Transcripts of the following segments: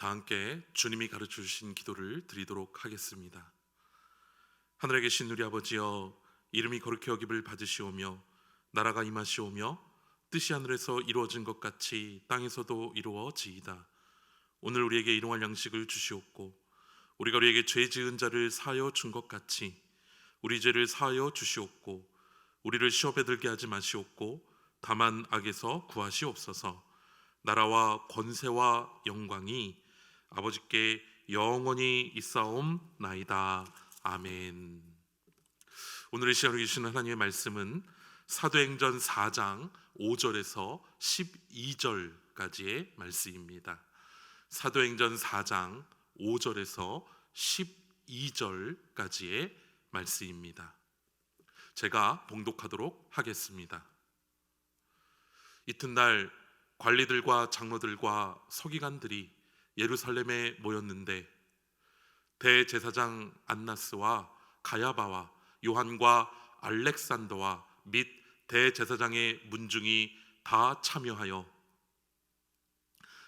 다 함께 주님이 가르쳐 주신 기도를 드리도록 하겠습니다. 하늘에 계신 우리 아버지여, 이름이 거룩히 여김을 받으시오며 나라가 임하시오며 뜻이 하늘에서 이루어진 것 같이 땅에서도 이루어지이다. 오늘 우리에게 일용할 양식을 주시옵고 우리가 우리에게 죄 지은 자를 사하여 준 것 같이 우리 죄를 사하여 주시옵고 우리를 시험에 들게 하지 마시옵고 다만 악에서 구하시옵소서. 나라와 권세와 영광이 아버지께 영원히 있사옵나이다. 아멘. 오늘 이 시간에 주시는 하나님의 말씀은 사도행전 4장 5절에서 12절까지의 말씀입니다. 사도행전 4장 5절에서 12절까지의 말씀입니다. 제가 봉독하도록 하겠습니다. 이튿날 관리들과 장로들과 서기관들이 예루살렘에 모였는데 대제사장 안나스와 가야바와 요한과 알렉산더와 및 대제사장의 문중이 다 참여하여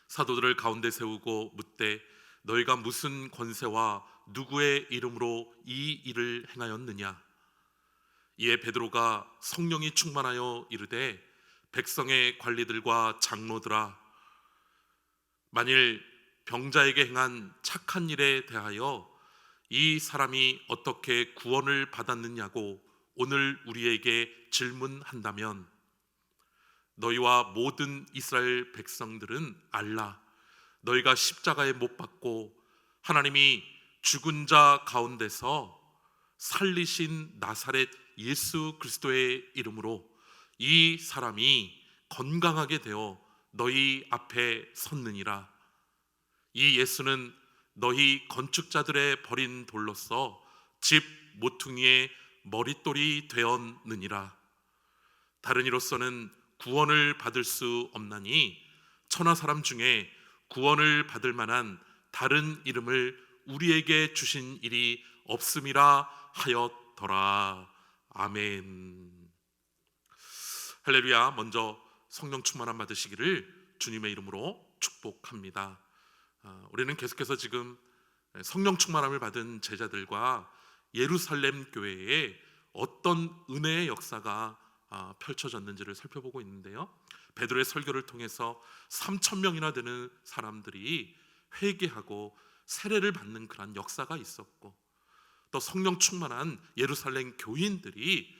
사도들을 가운데 세우고 묻되 너희가 무슨 권세와 누구의 이름으로 이 일을 행하였느냐? 이에 베드로가 성령이 충만하여 이르되 백성의 관리들과 장로들아, 만일 병자에게 행한 착한 일에 대하여 이 사람이 어떻게 구원을 받았느냐고 오늘 우리에게 질문한다면 너희와 모든 이스라엘 백성들은 알라. 너희가 십자가에 못 박고 하나님이 죽은 자 가운데서 살리신 나사렛 예수 그리스도의 이름으로 이 사람이 건강하게 되어 너희 앞에 섰느니라. 이 예수는 너희 건축자들의 버린 돌로서 집 모퉁이의 머릿돌이 되었느니라. 다른 이로서는 구원을 받을 수 없나니 천하 사람 중에 구원을 받을 만한 다른 이름을 우리에게 주신 일이 없음이라 하였더라. 아멘. 할렐루야. 먼저 성령 충만함 받으시기를 주님의 이름으로 축복합니다. 우리는 계속해서 지금 성령 충만함을 받은 제자들과 예루살렘 교회에 어떤 은혜의 역사가 펼쳐졌는지를 살펴보고 있는데요, 베드로의 설교를 통해서 3,000명이나 되는 사람들이 회개하고 세례를 받는 그런 역사가 있었고, 또 성령 충만한 예루살렘 교인들이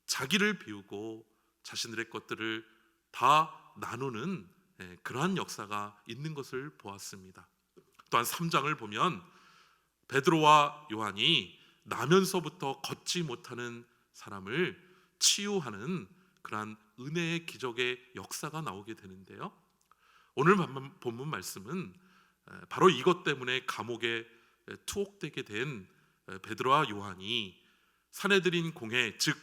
자기를 비우고 자신들의 것들을 다 나누는 그러한 역사가 있는 것을 보았습니다. 또한 3장을 보면 베드로와 요한이 나면서부터 걷지 못하는 사람을 치유하는 그러한 은혜의 기적의 역사가 나오게 되는데요, 오늘 본문 말씀은 바로 이것 때문에 감옥에 투옥되게 된 베드로와 요한이 산헤드린 공회, 즉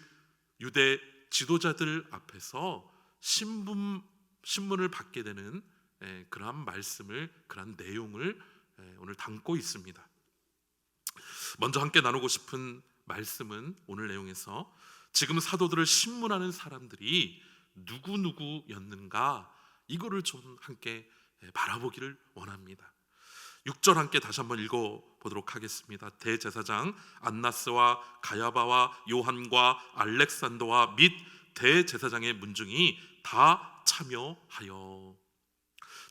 유대 지도자들 앞에서 신문을 받게 되는 그러한 말씀을, 그러한 내용을 오늘 담고 있습니다. 먼저 함께 나누고 싶은 말씀은 오늘 내용에서 지금 사도들을 신문하는 사람들이 누구였는가, 이거를 좀 함께 바라보기를 원합니다. 6절 함께 다시 한번 읽어보도록 하겠습니다. 대제사장 안나스와 가야바와 요한과 알렉산더와 및 대제사장의 문중이 다 참여하여.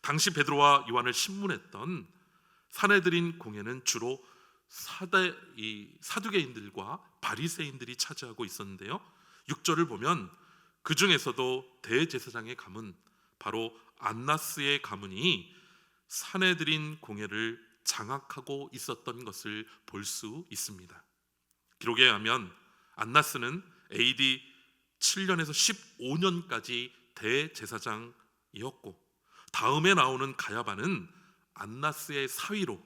당시 베드로와 요한을 신문했던 산헤드린 공회는 주로 사두개인들과 바리새인들이 차지하고 있었는데요, 6절을 보면 그 중에서도 대제사장의 가문, 바로 안나스의 가문이 산헤드린 공회를 장악하고 있었던 것을 볼 수 있습니다. 기록에 의하면 안나스는 AD 7년에서 15년까지 대제사장이었고, 다음에 나오는 가야바는 안나스의 사위로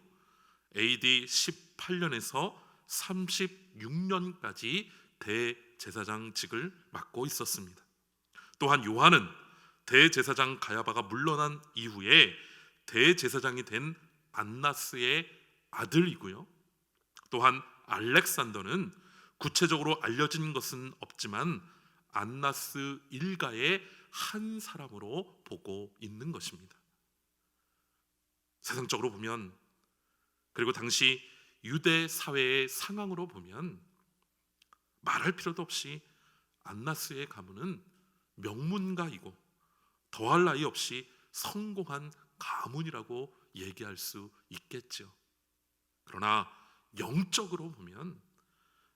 AD 18년에서 36년까지 대제사장직을 맡고 있었습니다. 또한 요한은 대제사장 가야바가 물러난 이후에 대제사장이 된 안나스의 아들이고요, 또한 알렉산더는 구체적으로 알려진 것은 없지만 안나스 일가의 한 사람으로 보고 있는 것입니다. 세상적으로 보면, 그리고 당시 유대 사회의 상황으로 보면 말할 필요도 없이 안나스의 가문은 명문가이고 더할 나위 없이 성공한 가문이라고 얘기할 수 있겠죠. 그러나 영적으로 보면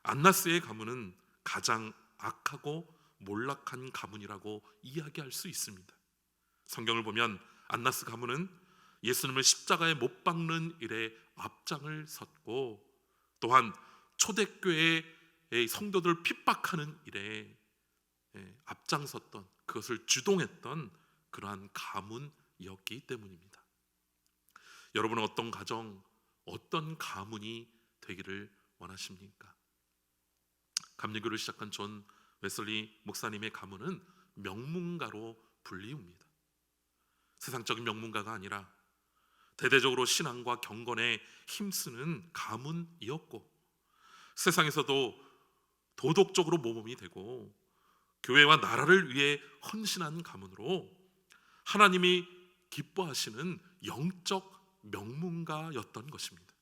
안나스의 가문은 가장 악하고 몰락한 가문이라고 이야기할 수 있습니다. 성경을 보면 안나스 가문은 예수님을 십자가에 못 박는 일에 앞장을 섰고, 또한 초대교회의 성도들 핍박하는 일에 앞장섰던, 그것을 주동했던 그러한 가문이었기 때문입니다. 여러분은 어떤 가정, 어떤 가문이 되기를 원하십니까? 감리교를 시작한 존 웨슬리 목사님의 가문은 명문가로 불리웁니다. 세상적인 명문가가 아니라 대대적으로 신앙과 경건에 힘쓰는 가문이었고, 세상에서도 도덕적으로 모범이 되고 교회와 나라를 위해 헌신한 가문으로 하나님이 기뻐하시는 영적 명문가였던 것입니다.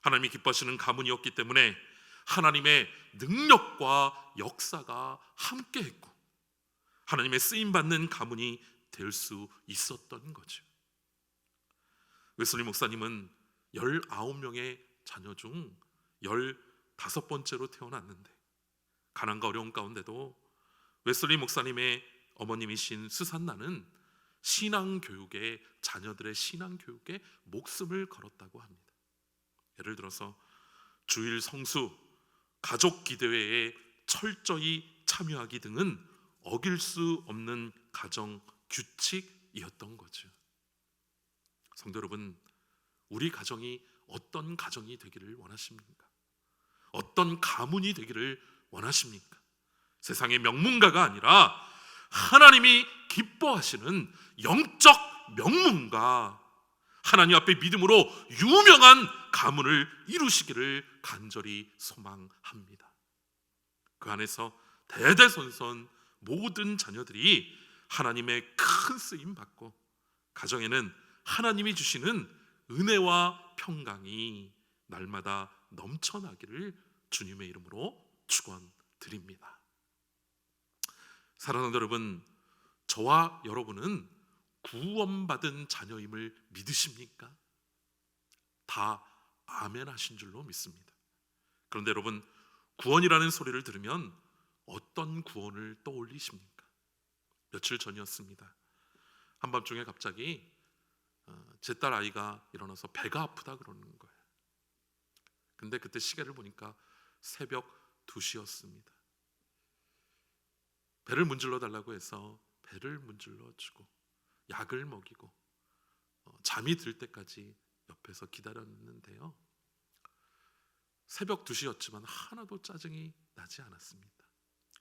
하나님이 기뻐하시는 가문이었기 때문에 하나님의 능력과 역사가 함께했고 하나님의 쓰임받는 가문이 될 수 있었던 거죠. 웨슬리 목사님은 19명의 자녀 중 15번째로 태어났는데, 가난과 어려움 가운데도 웨슬리 목사님의 어머님이신 스산나는 신앙교육에, 자녀들의 신앙교육에 목숨을 걸었다고 합니다. 예를 들어서 주일 성수, 가족 기도회에 철저히 참여하기 등은 어길 수 없는 가정 규칙이었던 거죠. 성도 여러분, 우리 가정이 어떤 가정이 되기를 원하십니까? 어떤 가문이 되기를 원하십니까? 세상의 명문가가 아니라 하나님이 기뻐하시는 영적 명문가, 하나님 앞에 믿음으로 유명한 가문을 이루시기를 간절히 소망합니다. 그 안에서 대대손손 모든 자녀들이 하나님의 큰 쓰임 받고 가정에는 하나님이 주시는 은혜와 평강이 날마다 넘쳐나기를 주님의 이름으로 축원드립니다. 사랑하는 여러분, 저와 여러분은 구원받은 자녀임을 믿으십니까? 다 아멘 하신 줄로 믿습니다. 그런데 여러분, 구원이라는 소리를 들으면 어떤 구원을 떠올리십니까? 며칠 전이었습니다. 한밤중에 갑자기 제 딸 아이가 일어나서 배가 아프다 그러는 거예요. 근데 그때 시계를 보니까 새벽 2시였습니다. 배를 문질러 달라고 해서 배를 문질러 주고 약을 먹이고 잠이 들 때까지 옆에서 기다렸는데요, 새벽 2시였지만 하나도 짜증이 나지 않았습니다.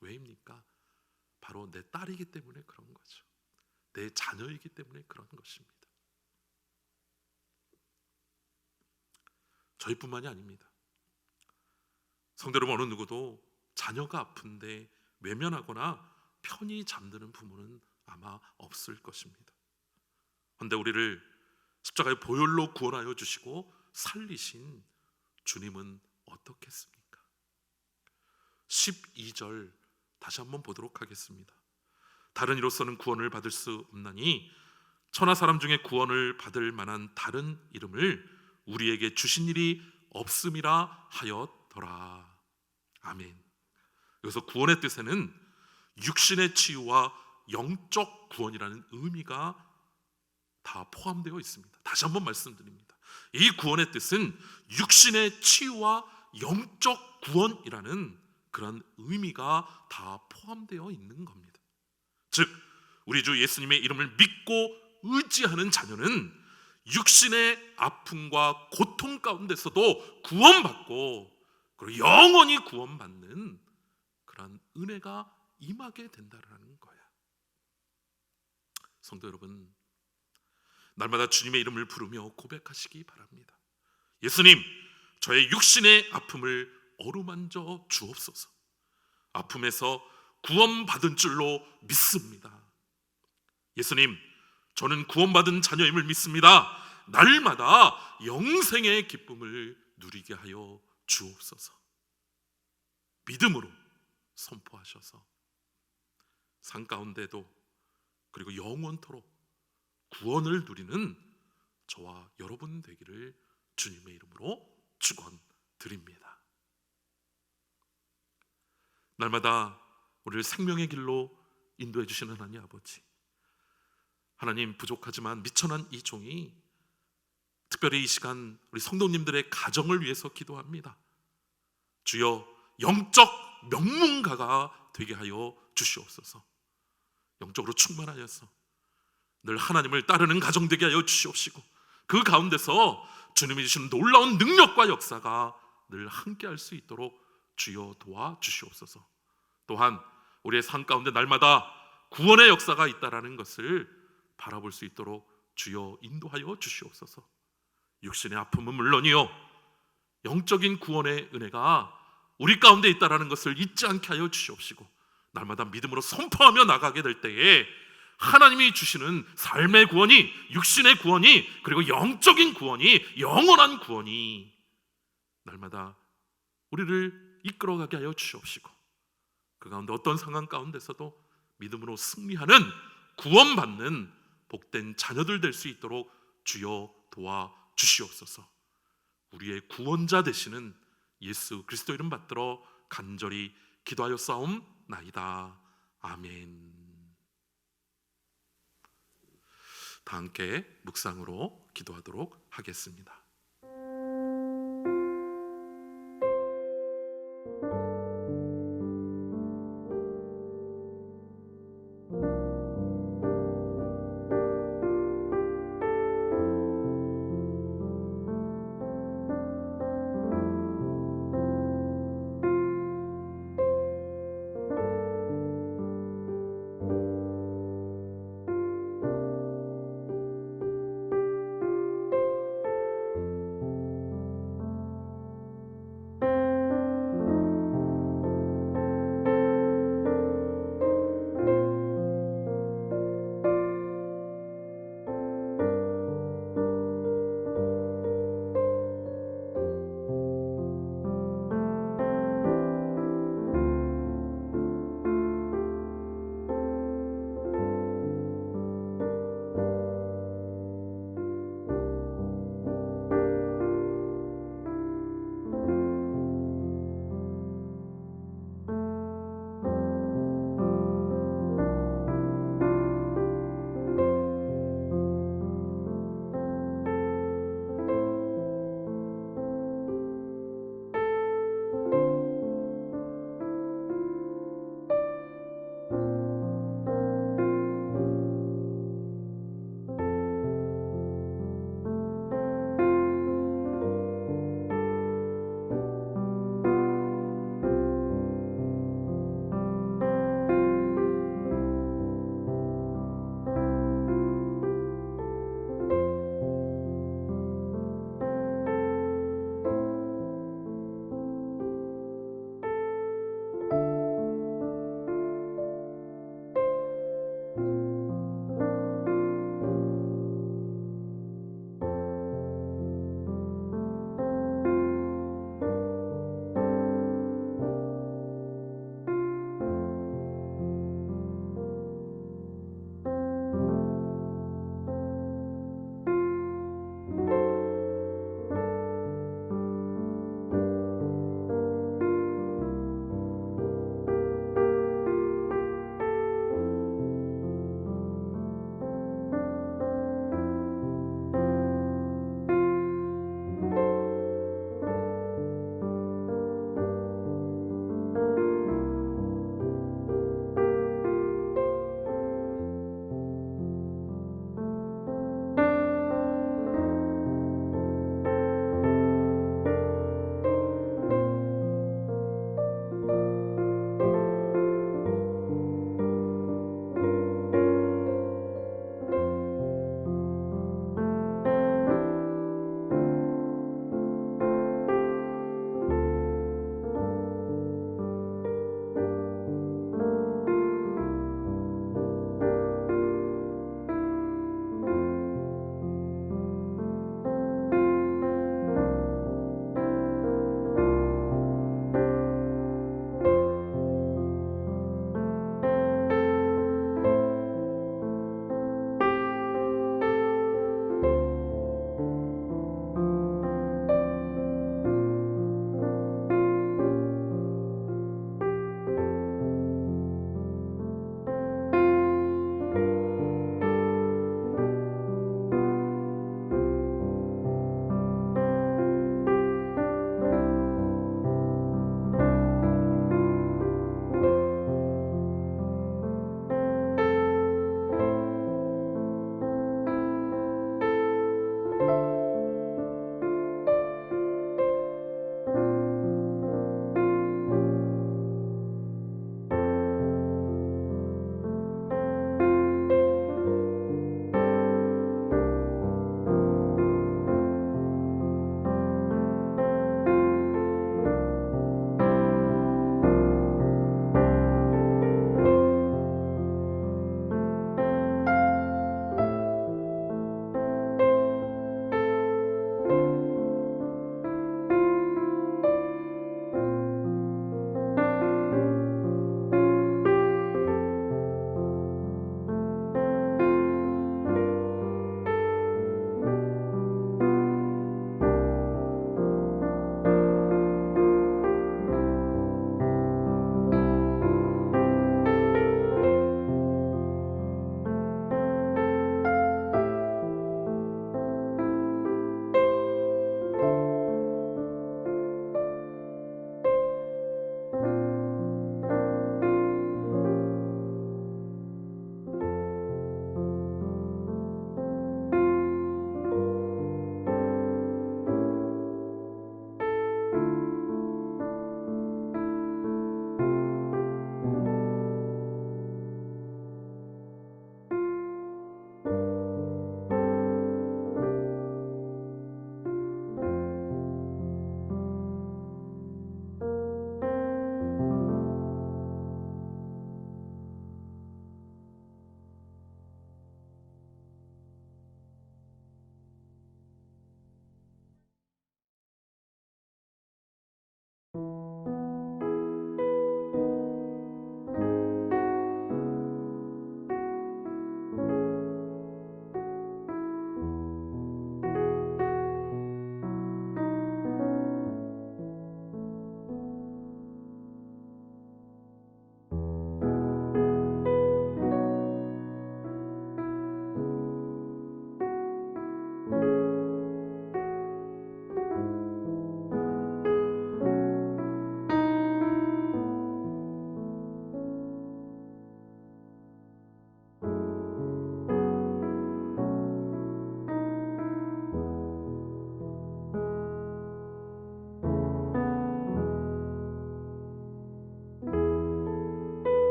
왜입니까? 바로 내 딸이기 때문에 그런 거죠. 내 자녀이기 때문에 그런 것입니다. 저희뿐만이 아닙니다. 성도 여러분, 어느 누구도 자녀가 아픈데 외면하거나 편히 잠드는 부모는 아마 없을 것입니다. 그런데 우리를 십자가의 보혈로 구원하여 주시고 살리신 주님은 어떻겠습니까? 12절 다시 한번 보도록 하겠습니다. 다른 이로서는 구원을 받을 수 없나니 천하 사람 중에 구원을 받을 만한 다른 이름을 우리에게 주신 일이 없음이라 하였더라. 아멘. 여기서 구원의 뜻에는 육신의 치유와 영적 구원이라는 의미가 다 포함되어 있습니다. 다시 한번 말씀드립니다. 이 구원의 뜻은 육신의 치유와 영적 구원이라는 그런 의미가 다 포함되어 있는 겁니다. 즉, 우리 주 예수님의 이름을 믿고 의지하는 자녀는 육신의 아픔과 고통 가운데서도 구원받고, 그리고 영원히 구원받는 그런 은혜가 임하게 된다는 거야. 성도 여러분, 날마다 주님의 이름을 부르며 고백하시기 바랍니다. 예수님, 저의 육신의 아픔을 어루만져 주옵소서. 아픔에서 구원받은 줄로 믿습니다. 예수님, 저는 구원받은 자녀임을 믿습니다. 날마다 영생의 기쁨을 누리게 하여 주옵소서. 믿음으로 선포하셔서 산 가운데도 그리고 영원토록 구원을 누리는 저와 여러분 되기를 주님의 이름으로 축원드립니다. 날마다 우리를 생명의 길로 인도해 주시는 하나님 아버지, 하나님, 부족하지만 미천한 이 종이 특별히 이 시간 우리 성도님들의 가정을 위해서 기도합니다. 주여, 영적 명문가가 되게 하여 주시옵소서. 영적으로 충만하여서 늘 하나님을 따르는 가정 되게 하여 주시옵시고, 그 가운데서 주님이 주시는 놀라운 능력과 역사가 늘 함께 할 수 있도록 주여 도와주시옵소서. 또한 우리의 삶 가운데 날마다 구원의 역사가 있다라는 것을 바라볼 수 있도록 주여 인도하여 주시옵소서. 육신의 아픔은 물론이요, 영적인 구원의 은혜가 우리 가운데 있다라는 것을 잊지 않게 하여 주시옵시고, 날마다 믿음으로 선포하며 나가게 될 때에 하나님이 주시는 삶의 구원이, 육신의 구원이, 그리고 영적인 구원이, 영원한 구원이 날마다 우리를 이끌어가게 하여 주시옵시고, 그 가운데 어떤 상황 가운데서도 믿음으로 승리하는, 구원받는 복된 자녀들 될 수 있도록 주여 도와주시옵소서. 우리의 구원자 되시는 예수 그리스도 이름 받들어 간절히 기도하여 싸움나이다. 아멘. 다 함께 묵상으로 기도하도록 하겠습니다.